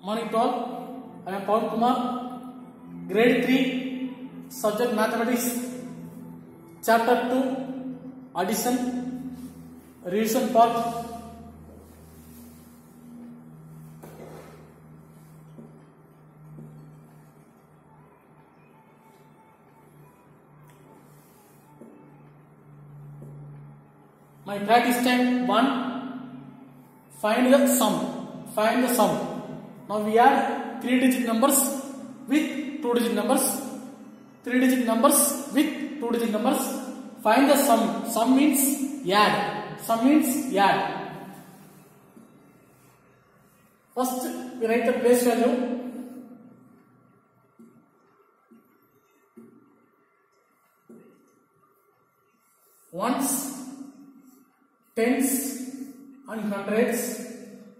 Morning to all. I am Pawan Kumar, Grade 3, Subject Mathematics, Chapter 2, Addition, Revision Part. My practice time 1. Find the sum. Find the sum. Now we add 3-digit numbers with 2-digit numbers. 3-digit numbers with 2-digit numbers. Find the sum. Sum means add. Sum means add. First we write the place value. Ones, tens and hundreds.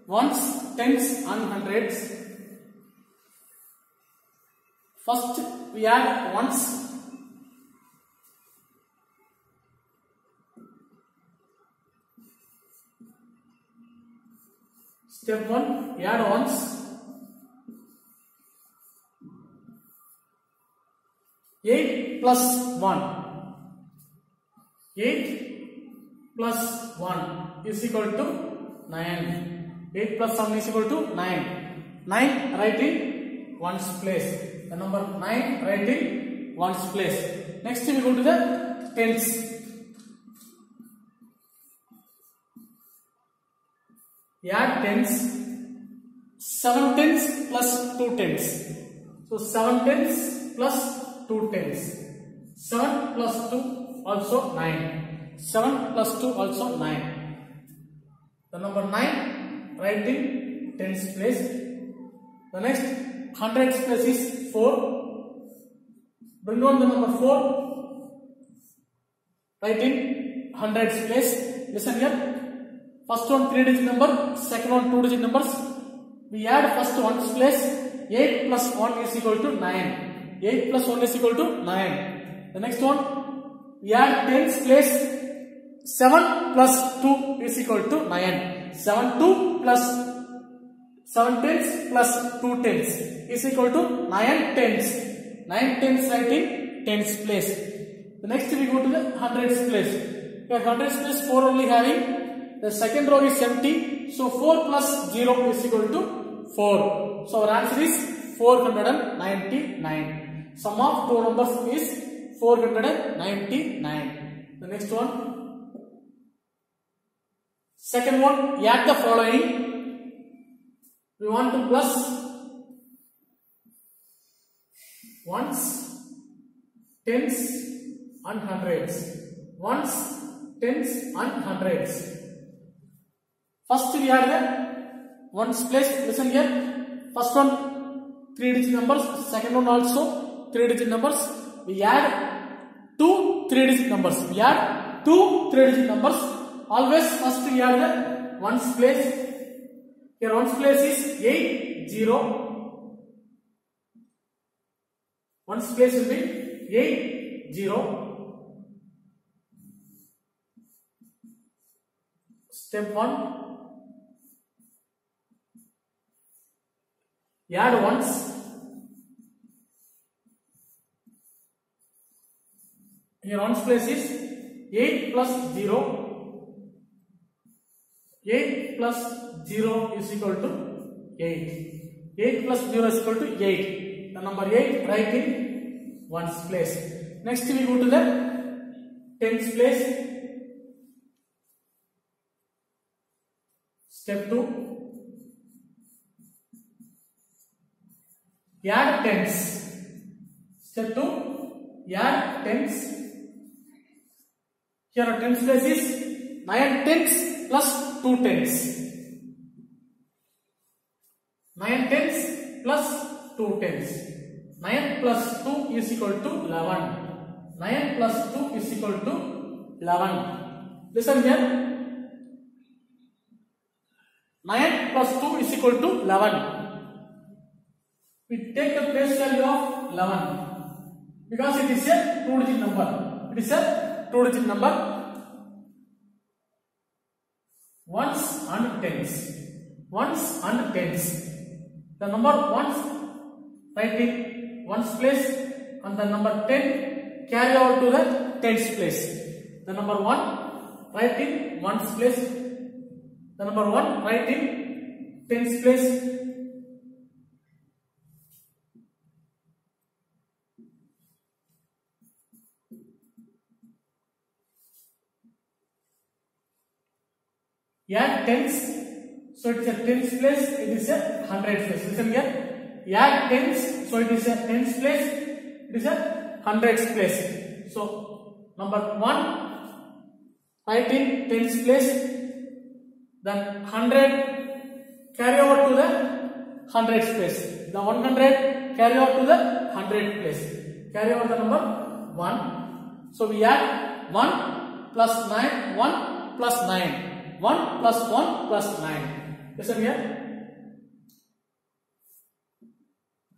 Ones, tens and hundreds. First we add ones. Step 1, we add ones. Eight plus 1. 8 plus 1 is equal to 9. 8 plus 1 is equal to 9. 9 write in ones place. The number 9 write in ones place. Next we go to the tens. Add tens. 7 tens plus 2 tens. So 7 tens plus 2 tens. 7 plus 2 also 9. 7 plus 2 also 9. The number 9 write in tens place. The next hundreds place is 4. Bring on the number 4. Write in hundreds place. Listen here. First one 3-digit number, second one 2-digit numbers. We add first ones place. 8 plus 1 is equal to 9. 8 plus 1 is equal to 9. The next one we add tens place. 7 plus 2 is equal to 9. 7 tens plus 2 tens is equal to 9 tens. 9 tens write in tens place. The next we go to the hundreds place. Here hundreds place 4 only having. The second row is empty. So 4 plus 0 is equal to 4. So our answer is 499. Sum of two numbers is 499. The next one. Second one, add the following. We want to plus ones, tens and hundreds. Ones, tens and hundreds. First we add the ones place. Listen here. First one 3-digit numbers. Second one also 3-digit numbers. We add 2 3-digit numbers. We add 2 3-digit numbers. Always first we add the ones place. Here ones place is 8 0. Ones place will be 8 0. Step 1. Add ones. Here ones place is 8 plus 0. 8 plus 0 is equal to 8. 8 plus 0 is equal to 8. The number 8 write in ones place. Next we go to the tens place. Step 2. Add tens. Step 2. Add tens. Here tens place is 9 tens plus 2 tens. 9 tens plus 2 tens. 9 plus 2 is equal to 11. 9 plus 2 is equal to 11. Listen here. 9 plus 2 is equal to 11. We take the place value of 11 because it is a 2-digit number. It is a 2-digit number. Ones and tens. Ones and tens. the number ones write in ones place, and the number 10 carry over to the tens place. The number 1 write in ones place, the number 1 write in tens place. Add tens, so it is a tens place, it is a hundreds place. Listen here. Add tens, so it is a tens place, it is a hundreds place. So number 1 write in tens place, then 100 carry over to the hundreds place. The 100 carry over to the 100 place. Carry over the number 1. So we add 1 plus 9, 1 plus 9. 1 plus 1 plus 9. Listen here.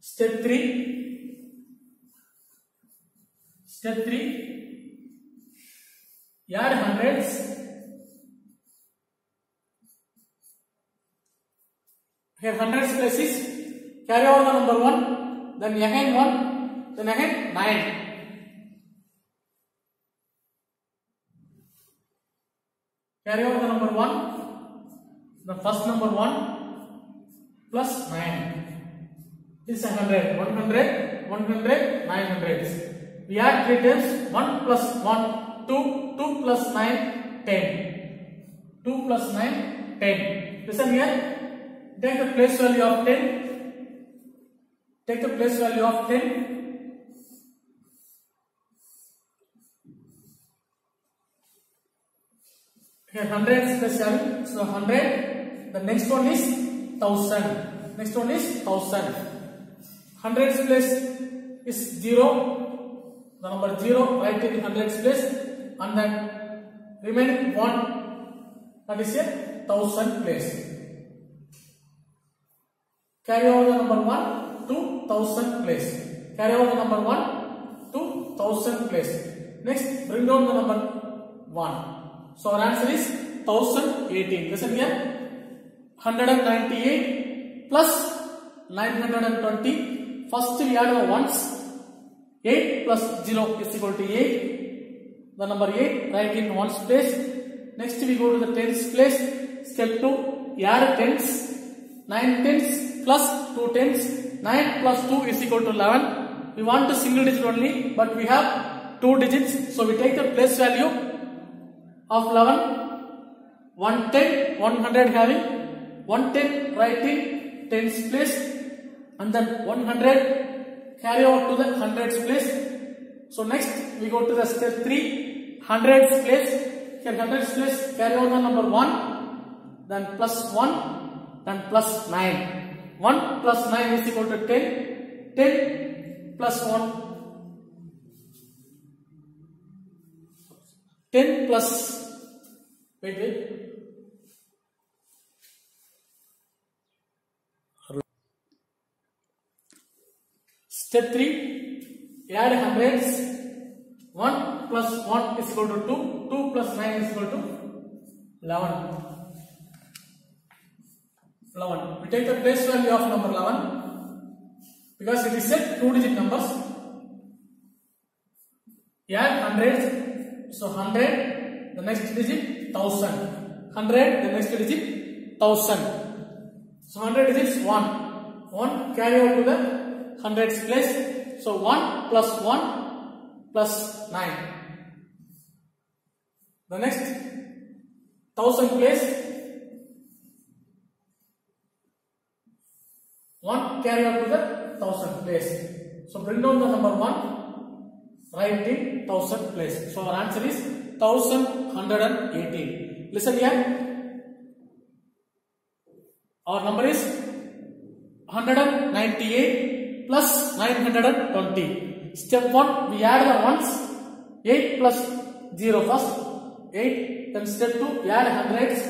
Step 3. Step 3. Add hundreds. Here hundreds place is carry over the number 1, then again 1, then again 9. Carry over the number 1, the first number 1 plus 9. This is 100, 100, 100, 900. We add 3 times, 1 plus 1, 2, 2 plus 9, 10. 2 plus 9, 10. Listen here, take the place value of 10. Take the place value of 10. Here 100 plus 7, so 100. The next one is 1000. Next one is 1000. 100's place is 0. The number 0 write in 100's place, and then remaining 1, that is a 1000 place. Carry over the number 1 to 1000 place. Carry over the number 1 to 1000 place. Next, bring down the number 1. So our answer is 1018. Listen here. 198 plus 920. First we add the ones. 8 plus 0 is equal to 8. The number 8 write in ones place. Next we go to the tens place. Step 2. Add tens. 9 tens plus 2 tens. 9 plus 2 is equal to 11. We want to single digit only, but we have 2 digits. So we take the place value of 11, 110, 100 having 110 write in tens place, and then 100 carry over to the hundreds place. So next we go to the step 3, hundreds place. Here hundreds place carry over the number 1, then plus 1, then plus 9. 1 plus 9 is equal to 10. 10 plus 1. 10 plus, wait. Step 3, add hundreds. 1 plus 1 is equal to 2. 2 plus 9 is equal to 11. 11. We take the place value of number 11 because it is a 2-digit numbers. Add hundreds. So 100, the next digit 1000. 100, the next digit 1000. So 100 digits 1. 1 carry over to the hundreds place. So 1 plus 1 plus 9. The next 1000 place. 1 carry over to the 1000 place. So bring down the number 1. Write in 1000 place. So our answer is 1118. Listen here. Our number is 198 plus 920. Step 1, we add the ones. 8 plus 0 first. 8. Then step 2, add hundreds.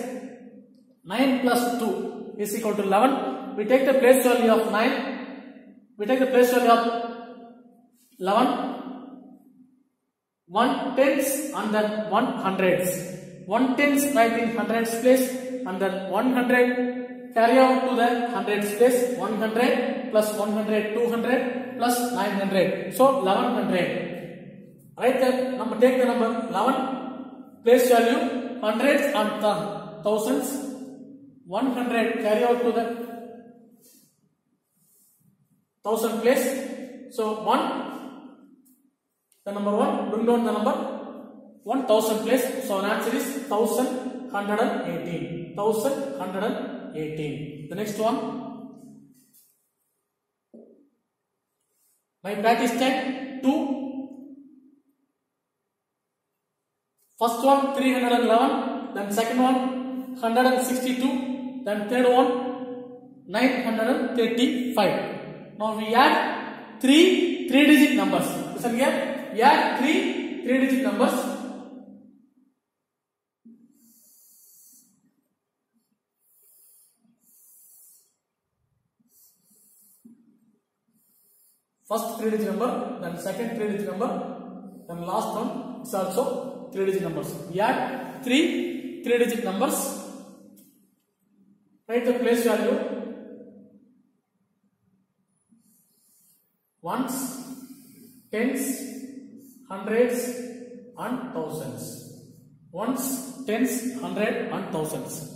9 plus 2 is equal to 11. We take the place value of 9. We take the place value of 11. 1 tens and then 1 hundreds. 1 tens write in hundreds place, and then 100 carry out to the hundreds place. 100 plus 100, 200 plus 900. So 1100. Right there, number take the number 11, place value hundreds and thousands. 100 carry out to the thousand place. So 1, the number 1, bring down the number 1000 place. So our answer is 1118. 1118. The next one. My practice time 2. First one 311, then second one 162, then third one 935. Now we add three digit numbers. Listen here, we add three digit numbers. First 3 digit number, then second 3 digit number, then last one is also 3 digit numbers. We add three digit numbers. Write the place value. Ones, tens, hundreds and thousands. Ones, tens, hundred and thousands.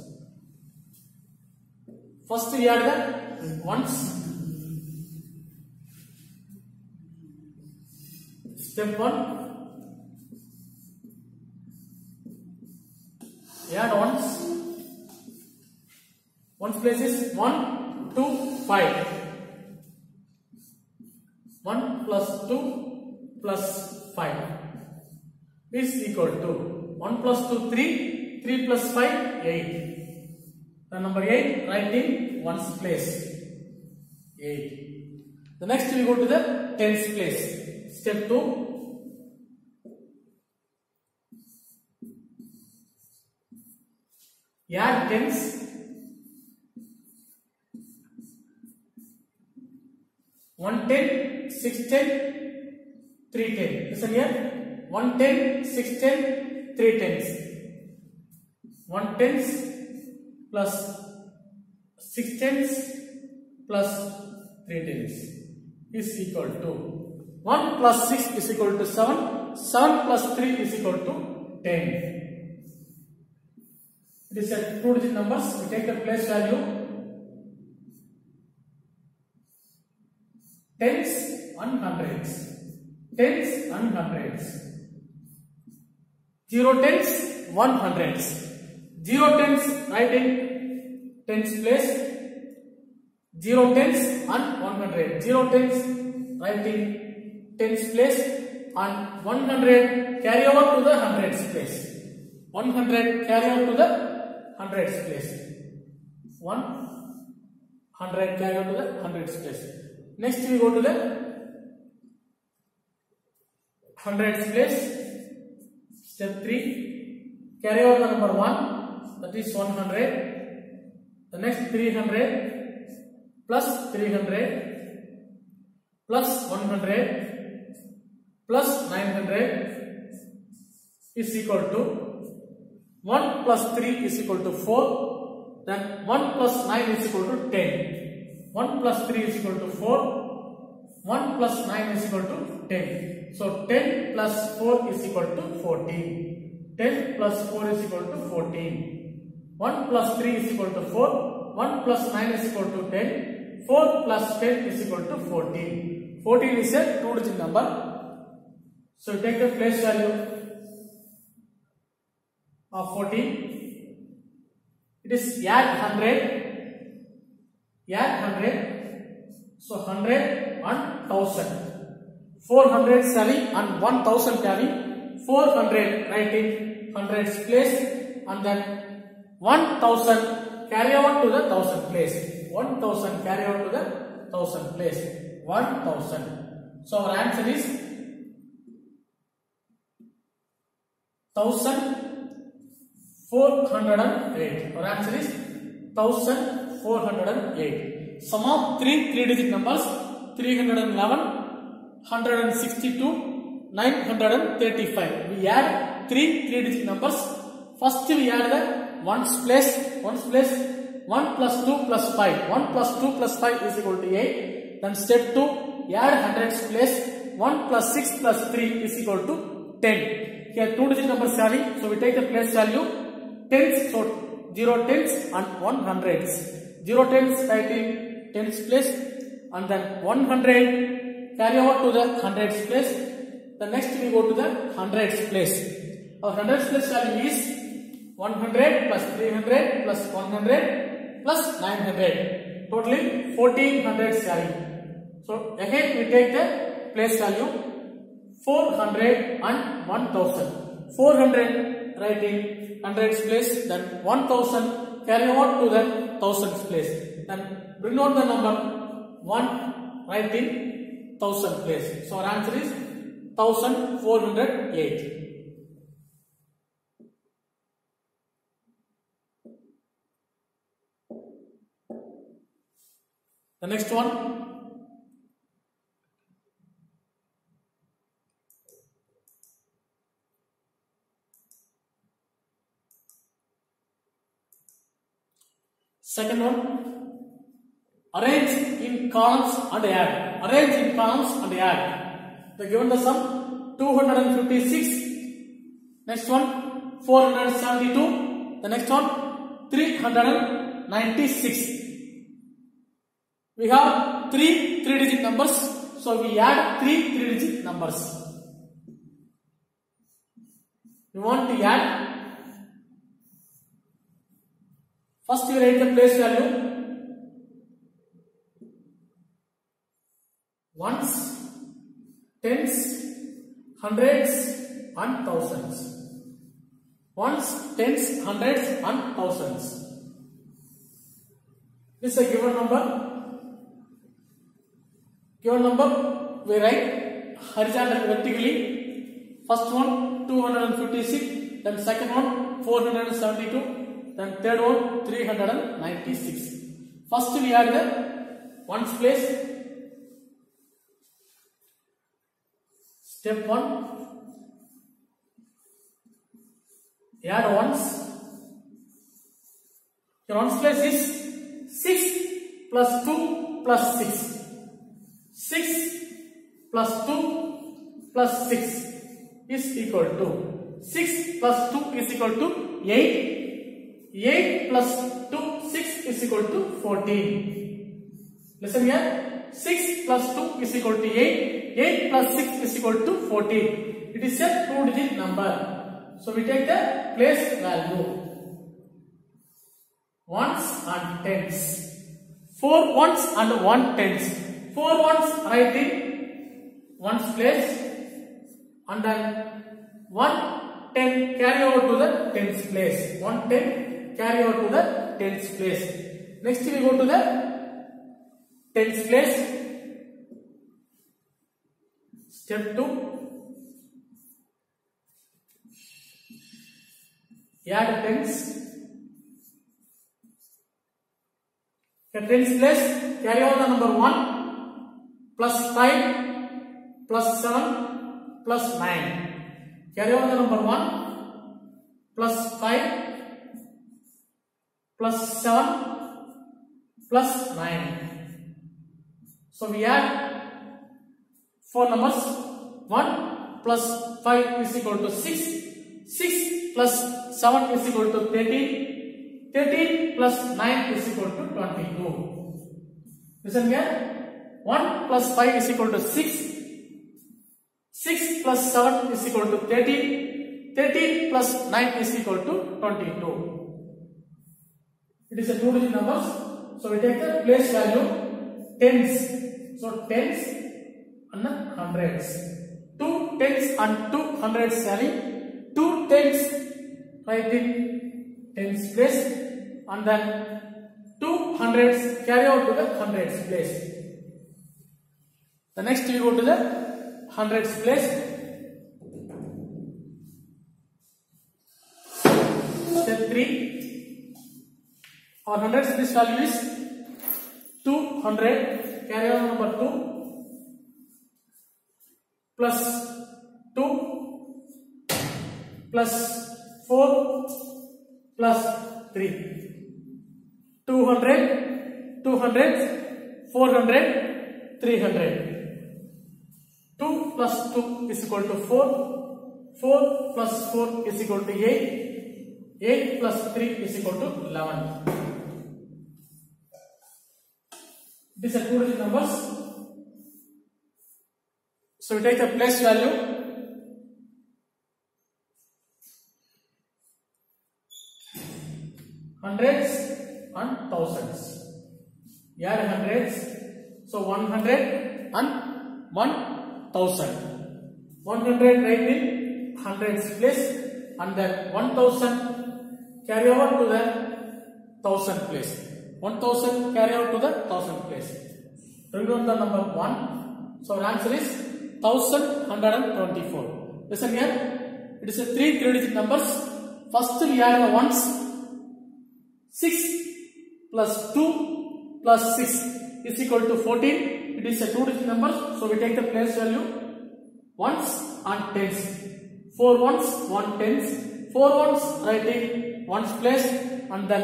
First we add the ones. Step 1. Add ones. Ones place is 1, 2, 5. 1 plus 2 plus 5 is equal to 1 plus 2, 3. 3 plus 5, 8. The number 8 write in ones place. 8. The next we go to the tens place. Step 2. Add tens. 110, 610, 310. Listen here. 110, 610, 310s. 110s plus 610s plus 310s is equal to 1 plus 6 is equal to 7. 7 plus 3 is equal to 10. It is a 2 digit numbers. We take the place value. Tens and hundreds. Tens and hundreds. 0 tens, 1 hundreds. 0 tens write in tens place. 0 tens and 100. 0 tens write in tens place. And 100 carry over to the hundreds place. 100 carry over to the hundreds place. 100 carry over to the hundreds place. Next we go to the hundreds place. Step 3. Carry over the number 1, that is 100. The next 300 plus 300 plus 100 plus 900 is equal to 1 plus 3 is equal to 4. Then 1 plus 9 is equal to 10. 1 plus 3 is equal to 4. 1 plus 9 is equal to 10. So 10 plus 4 is equal to 14. 10 plus 4 is equal to 14. 1 plus 3 is equal to 4. 1 plus 9 is equal to 10. 4 plus 10 is equal to 14. 14 is a 2 digit number. So take the place value of 14. It is add 100. Add 100. So 100 and 1000. 400 carry and 1000 carry. 400 write in hundreds place, and then 1000 carry over to the 1000 place. 1000 carry over to the 1000 place. 1000. So our answer is 1408. Our answer is 1408. Sum of three digit numbers: 311, 162, 935. We add three digit numbers. First we add the ones place 1 plus 2 plus 5. 1 plus 2 plus 5 is equal to 8. Then step 2, add hundreds place. 1 plus 6 plus 3 is equal to 10. Here 2 digit numbers having, so we take the place value tens, so 0 tens and 1 hundreds. 0 tens write in tens place, and then 100 carry over to the hundreds place. The next we go to the hundreds place. Our hundreds place value is 100 plus 300 plus 100 plus 900. Totally 1400 carry. So again we take the place value 400 and 1000. 400 write in hundreds place, then 1000 carry over to the thousands place. Then bring out the number 1 write in 1000 place. So our answer is 1408. The next one. Second one, arrange in columns and add. Arrange in columns and add. They given the sum 256. Next one 472. The next one 396. We have three digit numbers, so we add three digit numbers. We want to add. First we write the place value. Ones, tens, hundreds and thousands. Ones, tens, hundreds and thousands. This is a given number. Given number we write horizontally, vertically. First one 256, then second one 472. Then third one 396. First we add the ones place. Step 1, add ones. Your ones place is 6 plus 2 plus 6. 6 plus 2 plus 6 is equal to 6 plus 2 is equal to 8. 8 plus 2, 6 is equal to 14. Listen here. 6 plus 2 is equal to 8. 8 plus 6 is equal to 14. It is a 2-digit number. So we take the place value. Ones and tens. 4 ones and 1 tens. 4 ones write in ones place, and then 1 10 carry over to the tens place. 1 10 carry over to the tens place. Next we go to the tens place. Step 2, add tens. The tens place carry over the number 1 plus 5 plus 7 plus 9. Carry over the number 1 plus 5 plus 7 plus 9. So we add 4 numbers. 1 plus 5 is equal to 6. 6 plus 7 is equal to 13. 13 plus 9 is equal to 22. Listen here. 1 plus 5 is equal to 6. 6 plus 7 is equal to 13. 13 plus 9 is equal to 22. It is a 2-digit numbers. So we take the place value tens. So tens and hundreds. 2 tens and 2 hundreds having 2 tens write in tens place, and then 2 hundreds carry out to the hundreds place. The next we go to the hundreds place. Step 3. Our hundreds place value is 200. Carry on number 2 plus 2 plus 4 plus 3. 200, 200, 400, 300. 2 plus 2 is equal to 4. 4 plus 4 is equal to 8. 8 plus 3 is equal to 11. These are two digit numbers. So we take the place value. Hundreds and thousands. Add hundreds. So 100 and 1000. 100 write in hundreds place, and then 1000 carry over to the 1000 place. 1000 carry over to the 1000 place. Remove the number 1. So our answer is 1124. Listen here. It is a 3 digit numbers. First we add the ones. 6 plus 2 plus 6 is equal to 14. It is a 2 digit number. So we take the place value. Ones and tens. 4 ones, 1 tens. 4 ones writing ones place, and then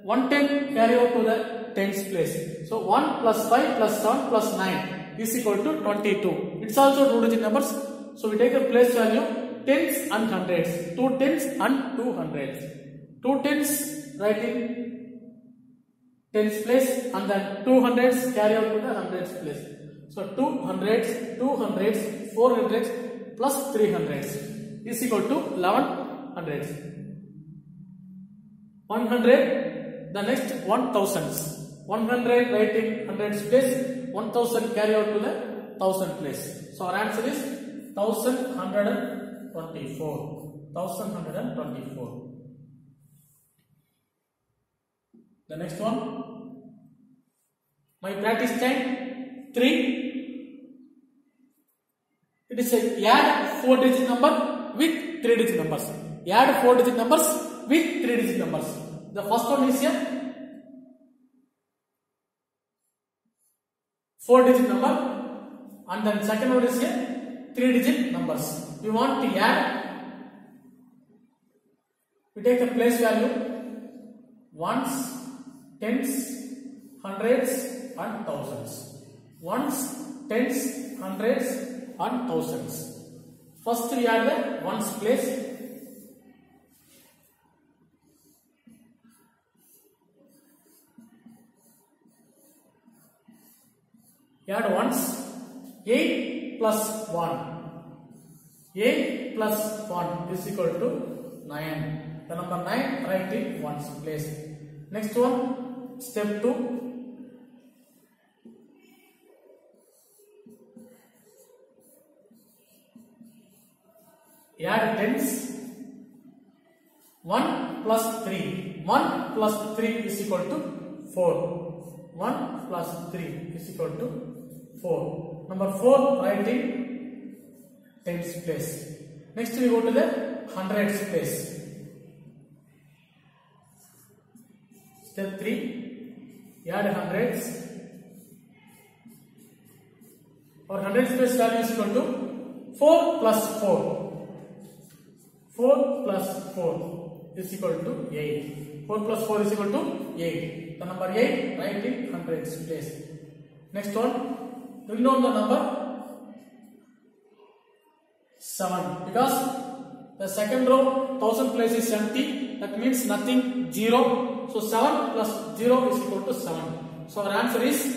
110 carry over to the tens place. So 1 plus 5 plus 7 plus 9 is equal to 22. It's also 2 digit numbers. So we take the place value tens and hundreds. 2 tens and 2 hundreds. 2 tens writing tens place, and then 2 hundreds carry over to the hundreds place. So 2 hundreds, 2 hundreds, 4 hundreds plus 3 hundreds is equal to 11 hundreds. 100, the next 1000s. 100 writing hundreds place, 1000 carry out to the 1000 place. So our answer is 1124. 1124. The next one. My practice time 3. It is a add 4 digit number with 3 digit numbers. Add 4 digit numbers with 3 digit numbers. The first one is a 4 digit number, and then second one is a 3 digit numbers. We want to add. We take the place value ones, tens, hundreds and thousands. Ones, tens, hundreds and thousands. First we add the ones place. Add ones. 8 plus 1. 8 plus 1 is equal to 9. The number 9 write in ones place. Next one, step 2. Add tens. 1 plus 3. 1 plus 3 is equal to 4. 1 plus 3 is equal to 4. Number 4 write in tens place. Next we go to the hundreds place. Step 3. Add hundreds. Our hundreds place value is equal to 4 plus 4. 4 plus 4 is equal to 8. 4 plus 4 is equal to 8. The number 8 write in hundreds place. Next one, bring down the number 7, because the second row 1000 place is empty. That means nothing, 0. So 7 plus 0 is equal to 7. So our answer is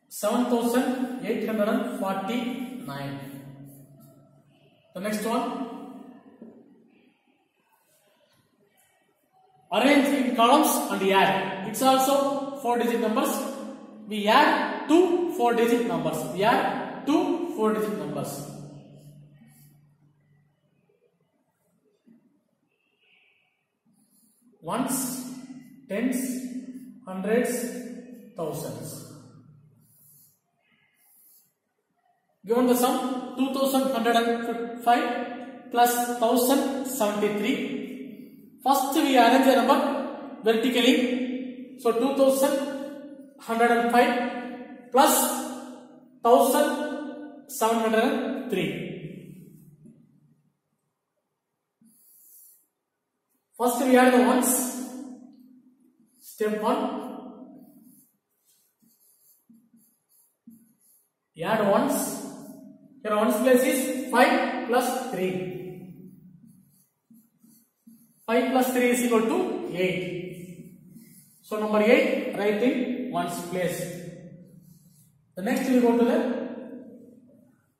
7849. The next one, arrange in columns and add. It's also 4 digit numbers. We add 2 4 digit numbers. We add 2 4 digit numbers. Ones, tens, hundreds, thousands. Given the sum 2105 plus 1073. First we arrange the number vertically. So 2105 plus 1703. First we add the ones. Step 1, add ones. Here ones place is 5 plus 3. 5 plus 3 is equal to 8. So number 8 write in ones place. The next we go to the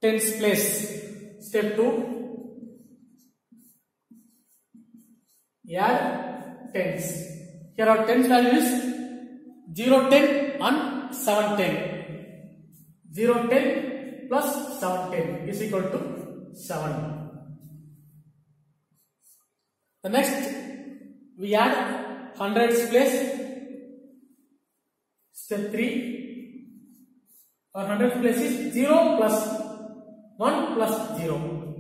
tens place. Step 2, add tens. Here our tens values 0, 10 and 7, 10. 0, 10 plus 7, 10 is equal to 7. The next we add hundreds place. Step 3, our hundreds place is 0 plus 1 plus 0.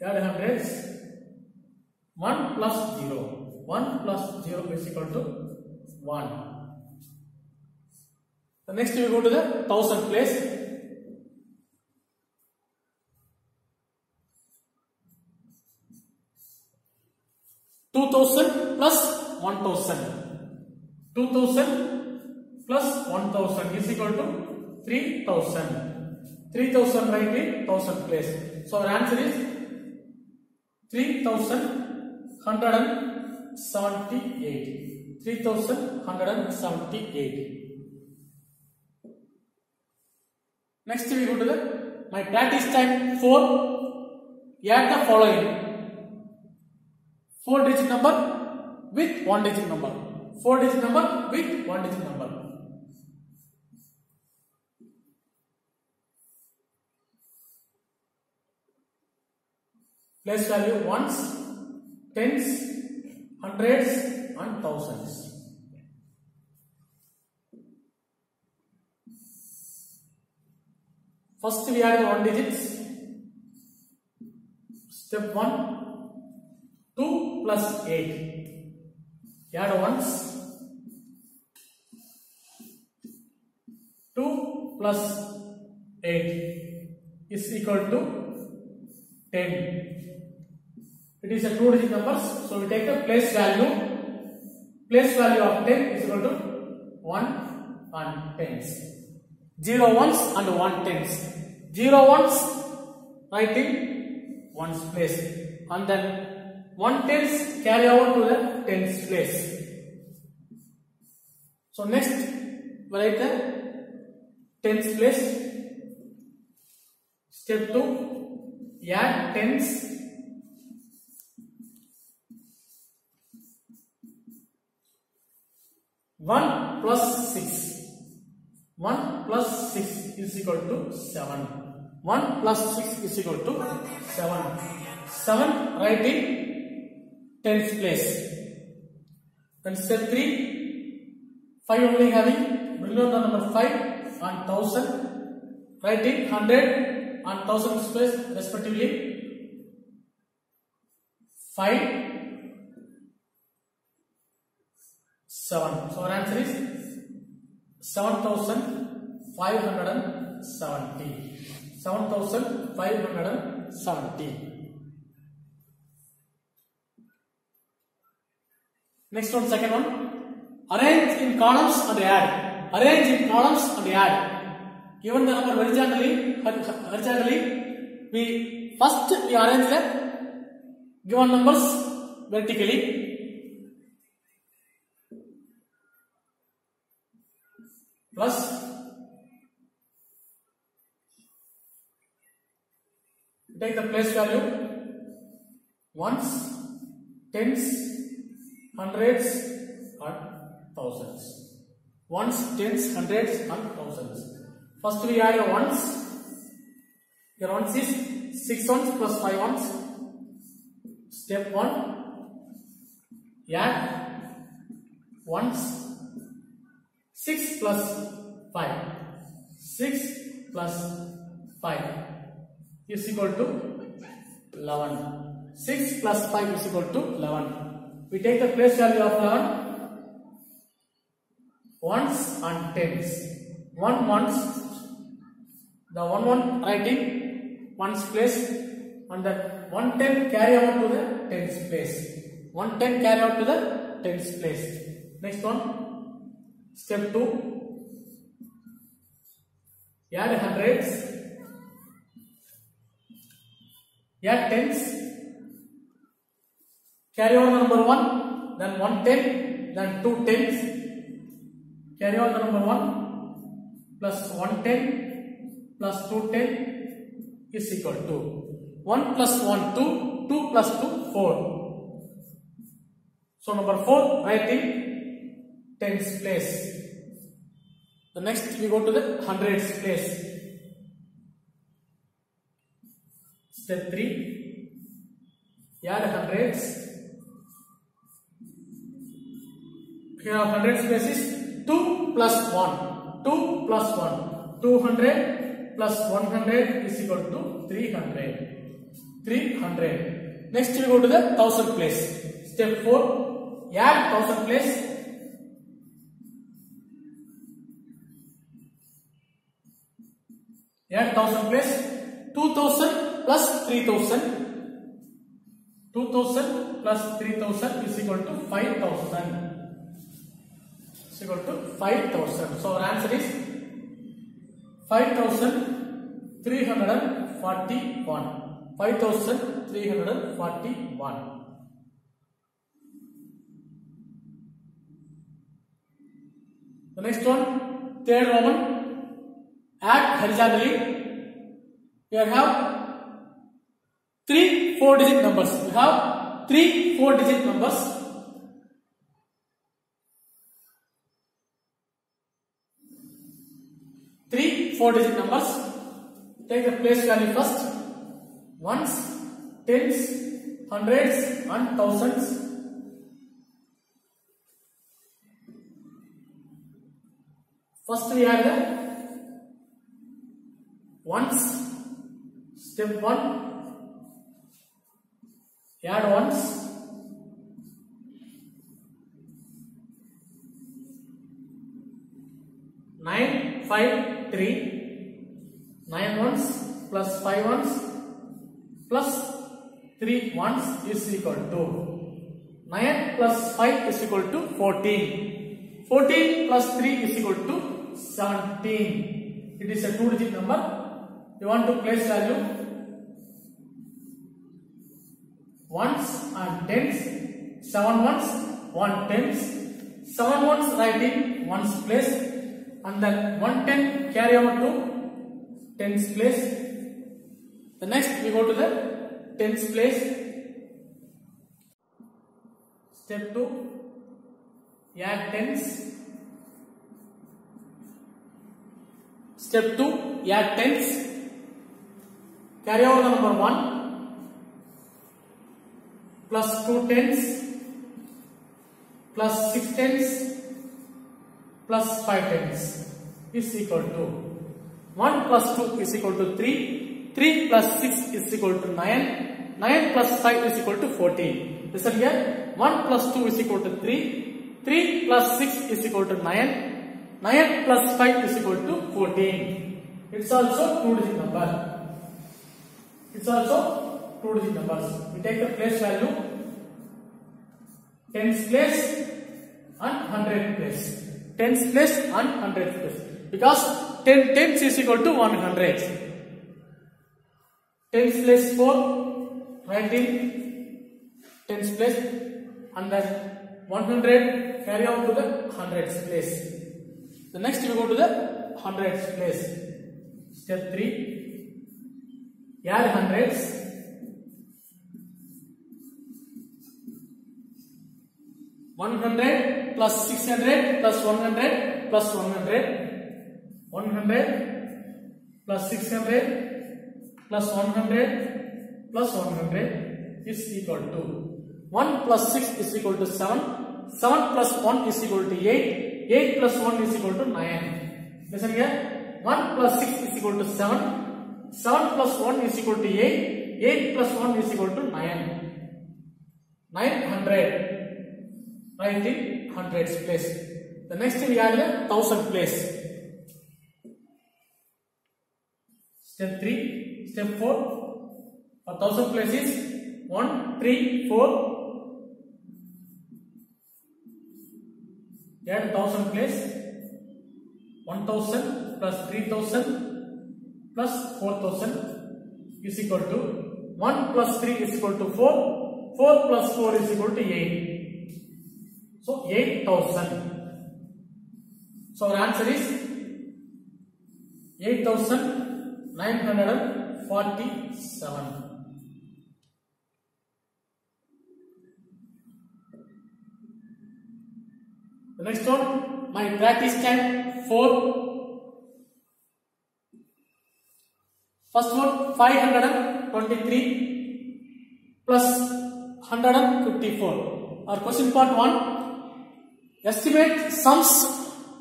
Add hundreds, 1 plus 0. 1 plus 0 is equal to 1. The next we go to the thousand place. Two thousand plus 1000. 2000 plus 1000 is equal to 3000. 3000 right in thousand place. So our answer is 3178. 3178. Next we go to the my practice time 4. Add the following: 4 digit number with 1 digit number. 4 digit number with 1 digit number. Place value ones, tens, hundreds and thousands. First we add 1 digits. Step 1, 2 plus 8. Add ones. 2 plus 8 is equal to 10. It is a 2 digit numbers, so we take the place value. Place value of 10 is equal to 1 and tens. 0 ones and 1 tens. 0 ones write in ones place, and then 1 tens carry over to the tens place. So next we write the tens place. Step 2, add tens. 1 plus 6. 1 plus 6 is equal to 7. 1 plus 6 is equal to 7. 7 write in tens place. Then step 3, 5 only having, bring down the number 5 and 1000. Write in 100 and 1000 place respectively. 5, 7. So our answer is 7570. 7570. Next one, second one. Arrange in columns and add. Arrange in columns and add. Given the number horizontally, we arrange the given numbers vertically. Plus take the place value ones, tens, hundreds and thousands. Ones, tens, hundreds and thousands. First we add ones. Your ones is 6 ones plus 5 ones. Step 1, add ones. 6 plus 5. 6 plus 5 is equal to 11. 6 plus 5 is equal to 11. We take the place value of 11. Ones and tens. 1 ones. The 1 writing ones place, and the 110 carry over to the tens place. 110 carry out to the tens place. Next one, step 2, add hundreds, add tens, carry over the number 1, then 110, then 2 tens, carry over the number 1 plus 110 plus 210 is equal to 1 plus 1 2, 2 plus 2 4. So number 4 write in tens place. The next we go to the hundreds place. Step 3, add hundreds. Here hundreds place is 2 plus 1, 2 plus 1, 200 plus 100 is equal to 300. 300. Next we go to the thousand place. Step 4, add thousand place. Add thousand place. 2000 plus 3000. 2000 plus 3000 is equal to 5000. Is equal to 5000. So our answer is 5341. 5341. The next one, third Roman, add horizontally. Here have 3 4-digit numbers. We have 3 4-digit numbers. Three 4-digit numbers. Take the place value first. Ones, tens, hundreds, and thousands. First we add the ones. Step 1, add ones. Nine, 5, 3. 9 ones plus 5 ones plus 3 ones is equal to 9 plus 5 is equal to 14. 14 plus 3 is equal to 17. It is a 2-digit number. You want to place value ones and tens. 7 ones, 1 tens. 7 ones write in ones place, and then 110 carry over to tens place. The next we go to the tens place. Step 2, add tens. Step 2, add tens. Carry over the number 1 plus 2 tens plus 6 tens plus 5 tens is equal to 1 plus 2 is equal to 3, 3 plus 6 is equal to 9, 9 plus 5 is equal to 14. Listen here, 1 plus 2 is equal to 3, 3 plus 6 is equal to 9, 9 plus 5 is equal to 14. It's also 2-digit number. It's also 2-digit numbers. We take the place value tens place and 100 place. Tens place and 100 place. Because 10 tens is equal to 100. Tens place 4, write in tens place, and then 100 carry out to the hundreds place. The next we go to the hundreds place. Step 3, add hundreds. One hundred plus 600 plus 100 plus 100, 100 plus 600 plus 100 plus 100 is equal to 1 plus 6 is equal to 7, 7 plus 1 is equal to 8, 8 plus 1 is equal to 9. Listen here, 1 plus 6 is equal to 7, 7 plus 1 is equal to 8, 8 plus 1 is equal to 9. 900. Write in hundreds place. The next we add the thousand place. Step 3, step 4. For thousand place is 1, 3, 4. Add 1000 place 1000 plus 3000 plus 4000 is equal to 1 plus 3 is equal to 4. 4 plus 4 is equal to 8. So 8000. So our answer is 8947. The next one, my practice time 4. First one, 523 plus 154. Our question part 1. Estimate sums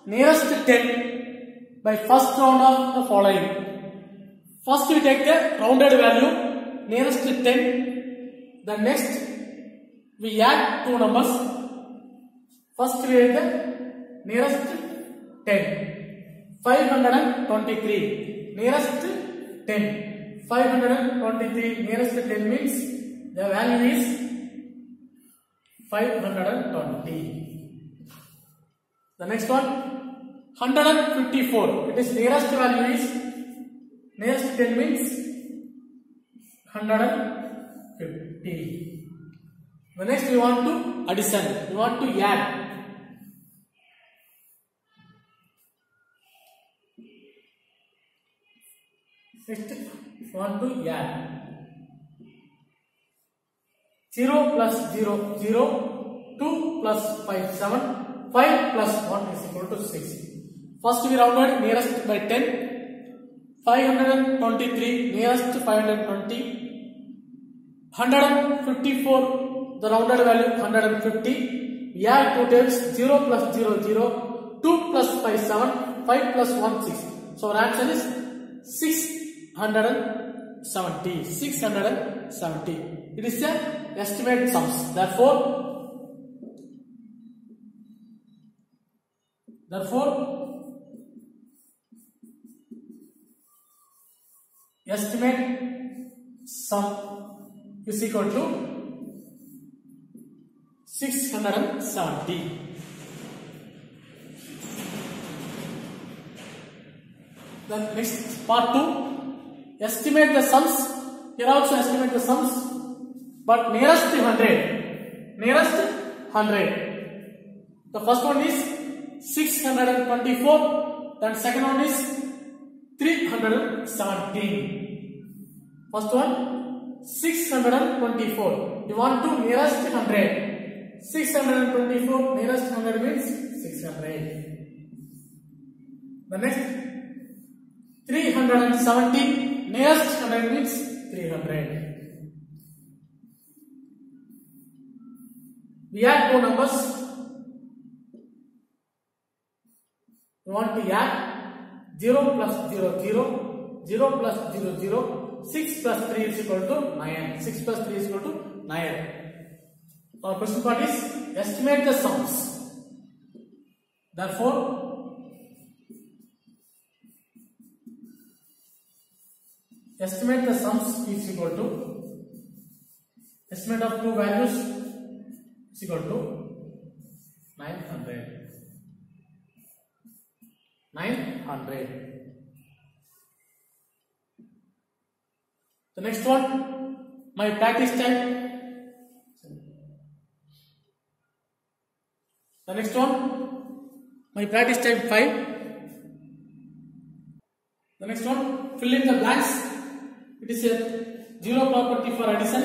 nearest 10 by first round of the following. First we take the rounded value nearest 10. The next we add two numbers. First we add the nearest 10. 523 nearest 10. 523 nearest 10 means the value is 520. The next one, 154. It is nearest value is nearest 10 means 150. The next we want to addition. We want to add. Next we want to add. 0 plus 0, 0. 2 plus 5, 7. 5 plus 1 is equal to 6. First we rounded nearest by 10. 523 nearest 520. 154 the rounded value 150. We add two times 0 plus 0 0. 2 plus 5 7. 5 plus 1 6. So our answer is 670. 670. It is the estimate sums. Therefore estimate sum is equal to 670. The next part 2, estimate the sums. Here also estimate the sums, but nearest 100. Nearest 100. The first one is 624. Then second one is 317. First one 624. You want to nearest 100. 624 nearest 100 means 600. The next 370 nearest 100 means 300. We add two numbers. We want to add 0 plus 0 0, 0 plus 0 0, 6 plus 3 is equal to 9. 6 plus 3 is equal to 9. Our question part is estimate the sums. Therefore estimate the sums is equal to estimate of two values is equal to 900. 900. The next one, my practice time. The next one, my practice time 5. The next one, fill in the blanks. It is a zero property for addition.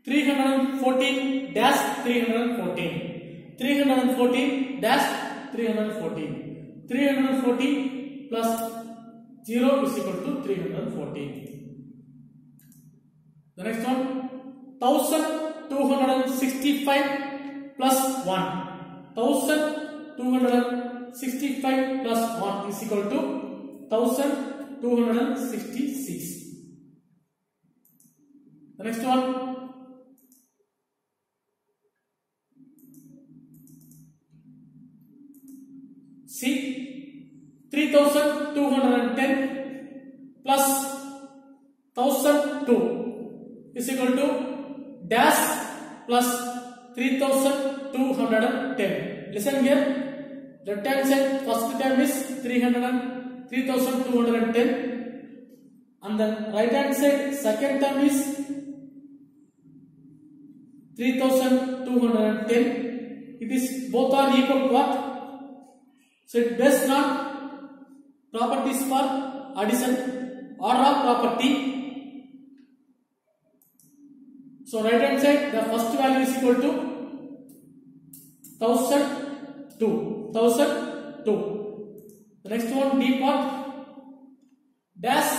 314 dash 314. 314 dash 314. 314 plus 0 is equal to 314. The next one, 1265 plus 1. 1265 plus 1 is equal to 1266. The next one, see 3210 plus 1002 is equal to dash plus 3210. Listen here. Left hand side first term is 3210, and then right hand side second term is 3210. It is both are equal to what? So it based on properties for addition, order of property. So right hand side the first value is equal to 1002. The next one D part, dash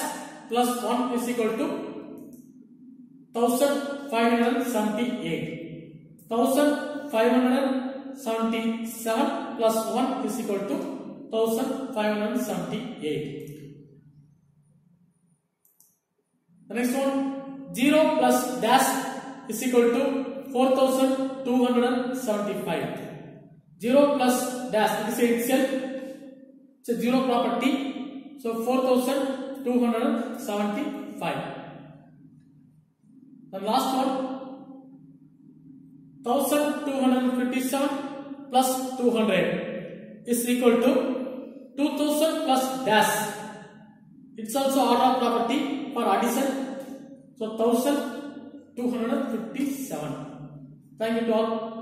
plus 1 is equal to 1578. 1577 plus 1 is equal to 1578. The next one, 0 plus dash is equal to 4275. 0 plus dash, it is itself, it's a zero property, so 4275. The last one, 1257 plus 200 is equal to 2000 plus dash. It's also order property for addition, so 1257. Thank you to all.